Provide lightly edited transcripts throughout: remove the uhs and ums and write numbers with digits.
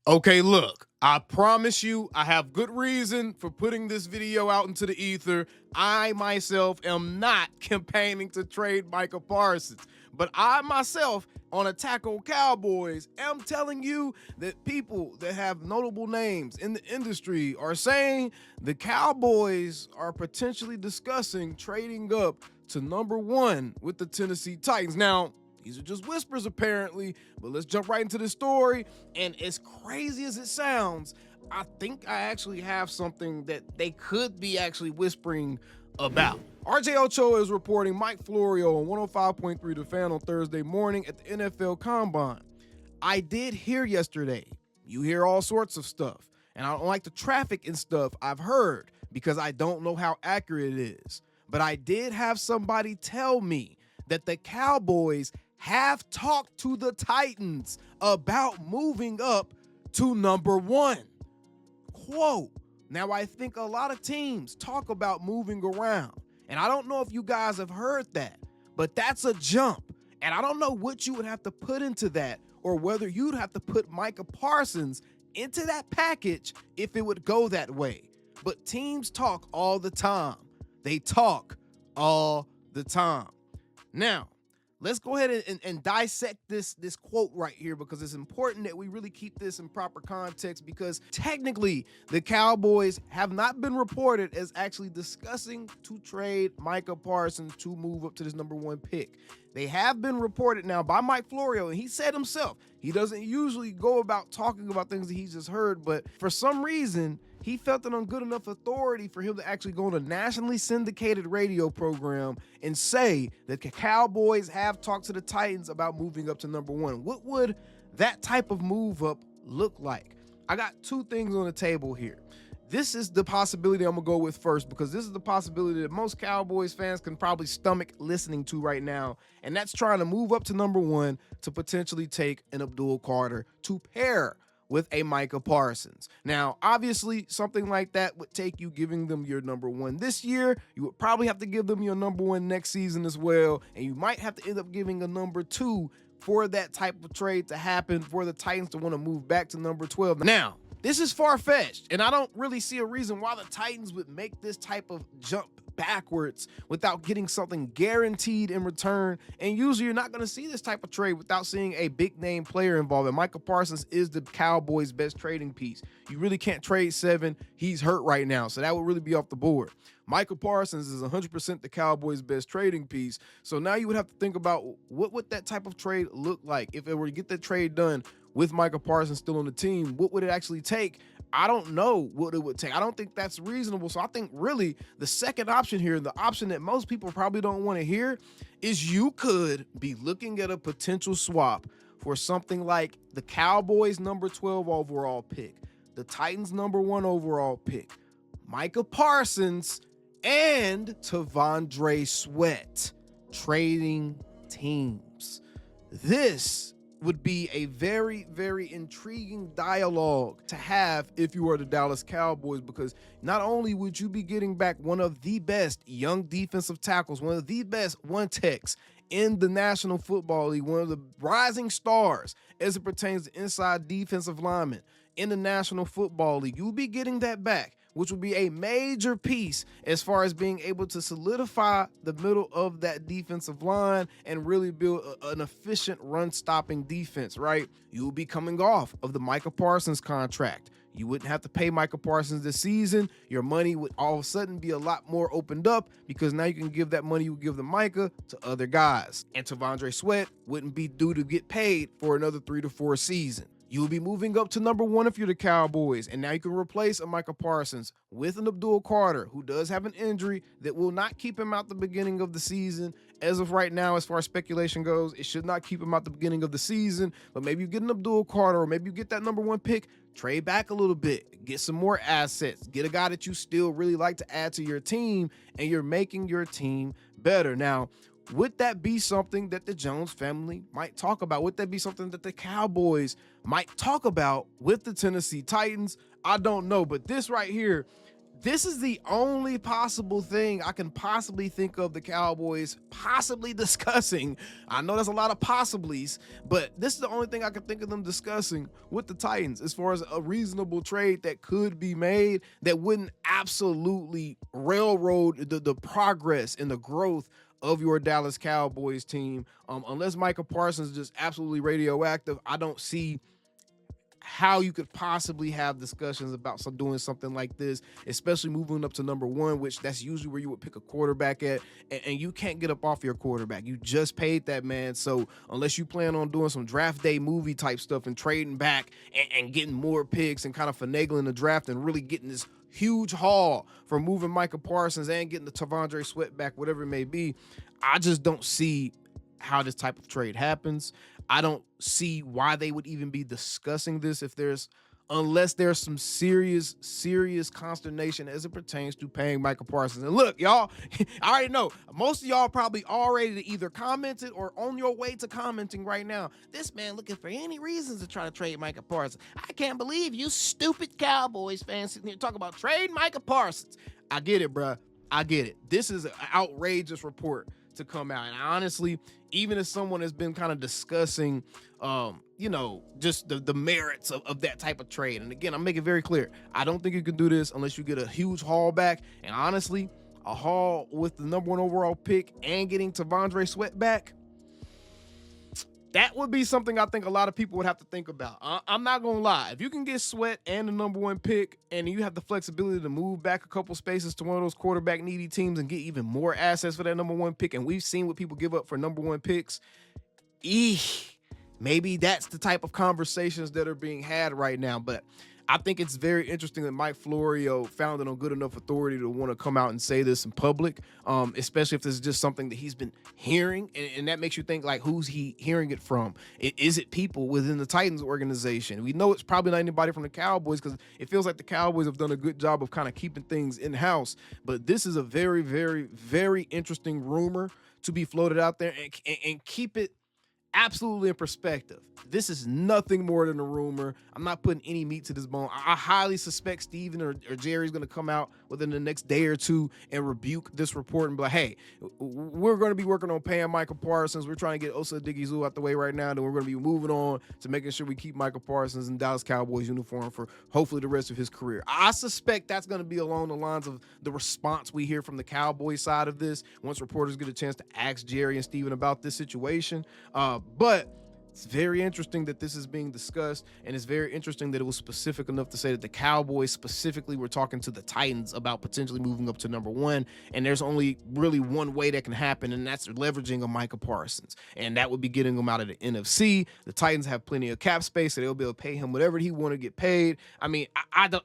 Okay, look, I promise you, I have good reason for putting this video out into the ether. I myself am not campaigning to trade Micah Parsons, but I myself, on Attack on Cowboys, am telling you that people that have notable names in the industry are saying the Cowboys are potentially discussing trading up to #1 with the Tennessee Titans. Now, these are just whispers apparently, but let's jump right into the story. And as crazy as it sounds, I think I actually have something that they could be actually whispering about. RJ Ochoa is reporting Mike Florio on 105.3 The Fan on Thursday morning at the NFL Combine. I did hear yesterday, you hear all sorts of stuff, and I don't like the traffic and stuff I've heard because I don't know how accurate it is. But I did have somebody tell me that the Cowboys have talked to the Titans about moving up to #1. Quote, now I think a lot of teams talk about moving around, and I don't know if you guys have heard that, but that's a jump. And I don't know what you would have to put into that, or whether you'd have to put Micah Parsons into that package if it would go that way. But teams talk all the time. They talk all the time. Now, let's go ahead and dissect this quote right here, because it's important that we really keep this in proper context, because technically the Cowboys have not been reported as actually discussing to trade Micah Parsons to move up to this #1 pick. They have been reported now by Mike Florio, and he said himself, he doesn't usually go about talking about things that he's just heard, but for some reason, he felt it on good enough authority for him to actually go on a nationally syndicated radio program and say that the Cowboys have talked to the Titans about moving up to #1. What would that type of move up look like? I got two things on the table here. This is the possibility I'm gonna go with first, because this is the possibility that most Cowboys fans can probably stomach listening to right now, and that's trying to move up to #1 to potentially take an Abdul Carter to pair with a Micah Parsons. Now, obviously, something like that would take you giving them your #1 this year. You would probably have to give them your #1 next season as well, and you might have to end up giving a #2 for that type of trade to happen, for the Titans to want to move back to #12. Now, this is far-fetched, and I don't really see a reason why the Titans would make this type of jump backwards without getting something guaranteed in return. And usually you're not going to see this type of trade without seeing a big name player involved. And Micah Parsons is the Cowboys' best trading piece. You really can't trade 7. He's hurt right now, so that would really be off the board. Micah Parsons is 100% the Cowboys' best trading piece. So now you would have to think about what would that type of trade look like if it were to get that trade done with Micah Parsons still on the team. What would it actually take? I don't know what it would take. I don't think that's reasonable. So I think really the second option here, the option that most people probably don't want to hear, is you could be looking at a potential swap for something like the Cowboys' #12 overall pick, the Titans' #1 overall pick, Micah Parsons, and T'Vondre Sweat trading teams. This would be a very, very intriguing dialogue to have if you were the Dallas Cowboys, because not only would you be getting back one of the best young defensive tackles, one of the best one-techs in the National Football League, one of the rising stars as it pertains to inside defensive linemen in the National Football League, you'll be getting that back, which will be a major piece as far as being able to solidify the middle of that defensive line and really build an efficient run-stopping defense, right? You will be coming off of the Micah Parsons contract. You wouldn't have to pay Micah Parsons this season. Your money would all of a sudden be a lot more opened up, because now you can give that money you give the Micah to other guys. And T'Vondre Sweat wouldn't be due to get paid for another 3 to 4 seasons. You'll be moving up to #1 if you're the Cowboys, and now you can replace a Micah Parsons with an Abdul Carter, who does have an injury that will not keep him out the beginning of the season. As of right now, as far as speculation goes, it should not keep him out the beginning of the season, but maybe you get an Abdul Carter, or maybe you get that #1 pick, trade back a little bit, get some more assets, get a guy that you still really like to add to your team, and you're making your team better. Now, would that be something that the Jones family might talk about? Would that be something that the Cowboys might talk about with the Tennessee Titans? I don't know, but this right here, This is the only possible thing I can possibly think of the Cowboys possibly discussing. I know there's a lot of possiblies, but this is the only thing I can think of them discussing with the Titans as far as a reasonable trade that could be made that wouldn't absolutely railroad the progress and the growth of your Dallas Cowboys team. Unless Micah Parsons is just absolutely radioactive, I don't see how you could possibly have discussions about doing something like this, especially moving up to number one, which that's usually where you would pick a quarterback at, and you can't get up off your quarterback. You just paid that man, so unless you plan on doing some draft day movie type stuff and trading back and getting more picks and kind of finagling the draft and really getting this huge haul for moving Micah Parsons and getting the Tavondre Sweat back, whatever it may be, I just don't see how this type of trade happens. I don't see why they would even be discussing this unless there's some serious consternation as it pertains to paying Micah Parsons. And look, y'all, I already know most of y'all probably already either commented or on your way to commenting right now. This man looking for any reasons to try to trade Micah Parsons. I can't believe you stupid Cowboys fans sitting here talking about trade Micah Parsons. I get it, bruh. I get it. This is an outrageous report to come out. And honestly, even as someone has been kind of discussing, just the merits of that type of trade. And again, I'm making it very clear. I don't think you can do this unless you get a huge haul back. And honestly, a haul with the number one overall pick and getting Tavondre Sweat back, that would be something I think a lot of people would have to think about. I'm not going to lie. If you can get Sweat and the number one pick and you have the flexibility to move back a couple spaces to one of those quarterback needy teams and get even more assets for that number one pick, and we've seen what people give up for number one picks, maybe that's the type of conversations that are being had right now. But I think it's very interesting that Mike Florio found it on good enough authority to want to come out and say this in public, especially if this is just something that he's been hearing, and that makes you think, like, who's he hearing it from? Is it people within the Titans organization? We know it's probably not anybody from the Cowboys because it feels like the Cowboys have done a good job of kind of keeping things in-house, but this is a very, very, very interesting rumor to be floated out there, and keep it absolutely in perspective. This is nothing more than a rumor. I'm not putting any meat to this bone. I highly suspect Steven or Jerry's going to come out within the next day or two and rebuke this report and be like, hey, we're going to be working on paying Micah Parsons. We're trying to get Osa Odighizuwa out the way right now. Then we're going to be moving on to making sure we keep Micah Parsons in Dallas Cowboys uniform for hopefully the rest of his career. I suspect that's going to be along the lines of the response we hear from the Cowboys side of this once reporters get a chance to ask Jerry and Steven about this situation. But it's very interesting that this is being discussed, and it's very interesting that it was specific enough to say that the Cowboys specifically were talking to the Titans about potentially moving up to number one, and there's only really one way that can happen, and that's leveraging a Micah Parsons, and that would be getting him out of the NFC. The Titans have plenty of cap space, so they'll be able to pay him whatever he want to get paid. I mean, I don't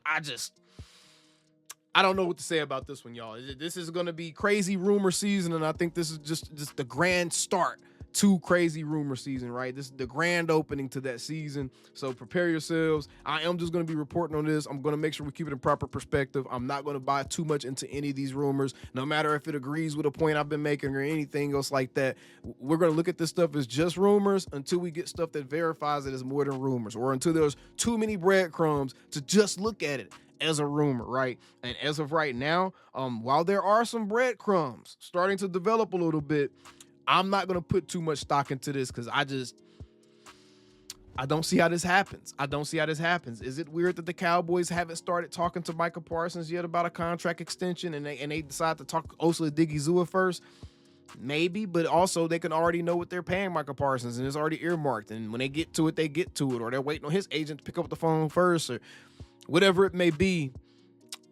know what to say about this one, y'all. This is going to be crazy rumor season, and I think this is just the grand start to crazy rumor season, right? This is the grand opening to that season. So prepare yourselves. I am just going to be reporting on this. I'm going to make sure we keep it in proper perspective. I'm not going to buy too much into any of these rumors, no matter if it agrees with a point I've been making or anything else like that. We're going to look at this stuff as just rumors until we get stuff that verifies it as more than rumors, or until there's too many breadcrumbs to just look at it as a rumor, right? And as of right now, while there are some breadcrumbs starting to develop a little bit, I'm not going to put too much stock into this because I don't see how this happens. Is it weird that the Cowboys haven't started talking to Micah Parsons yet about a contract extension, and they decide to talk Osa Odighizuwa first? Maybe, but also they can already know what they're paying Micah Parsons, and it's already earmarked. And when they get to it, they get to it, or they're waiting on his agent to pick up the phone first, or whatever it may be.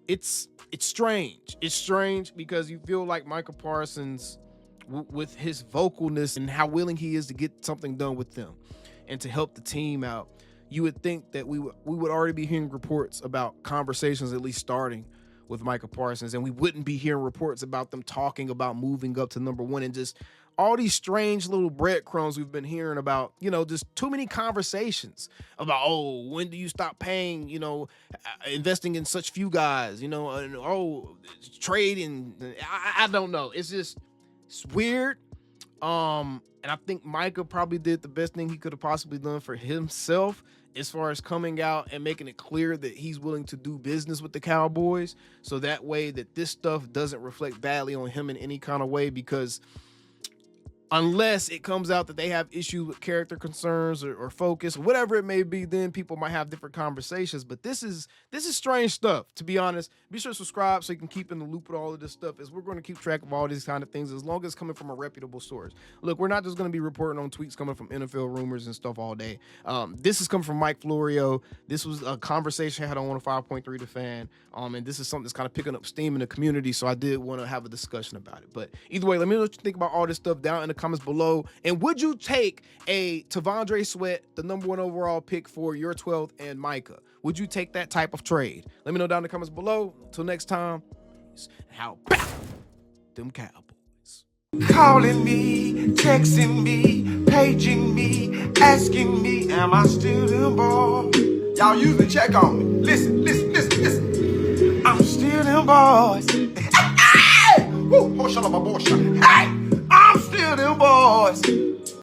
It's strange. It's strange because you feel like Micah Parsons, with his vocalness and how willing he is to get something done with them and to help the team out, you would think that we would already be hearing reports about conversations at least starting with Micah Parsons, and we wouldn't be hearing reports about them talking about moving up to number one, and just all these strange little breadcrumbs we've been hearing about, just too many conversations about, oh, when do you stop paying, investing in such few guys, and trading. I don't know. It's weird. And I think Micah probably did the best thing he could have possibly done for himself as far as coming out and making it clear that he's willing to do business with the Cowboys, so that way that this stuff doesn't reflect badly on him in any kind of way, because unless it comes out that they have issues with character concerns or focus, whatever it may be, then people might have different conversations. But this is strange stuff, to be honest. Be sure to subscribe so you can keep in the loop with all of this stuff, as we're going to keep track of all these kind of things as long as it's coming from a reputable source. Look, we're not just going to be reporting on tweets coming from NFL rumors and stuff all day. This is coming from Mike Florio. This was a conversation I had on 105.3 The Fan, and this is something that's kind of picking up steam in the community, so I did want to have a discussion about it. But either way, let me know what you think about all this stuff down in the comments below. And would you take a T'Vondre Sweat, the #1 overall pick, for your 12th and Micah? Would you take that type of trade? Let me know down in the comments below. Until next time, how about them Cowboys? Calling me, texting me, paging me, asking me, am I still the ball? Y'all usually check on me. Listen. I'm still them boys. Hey! Woo! Hey! I'm still them boys.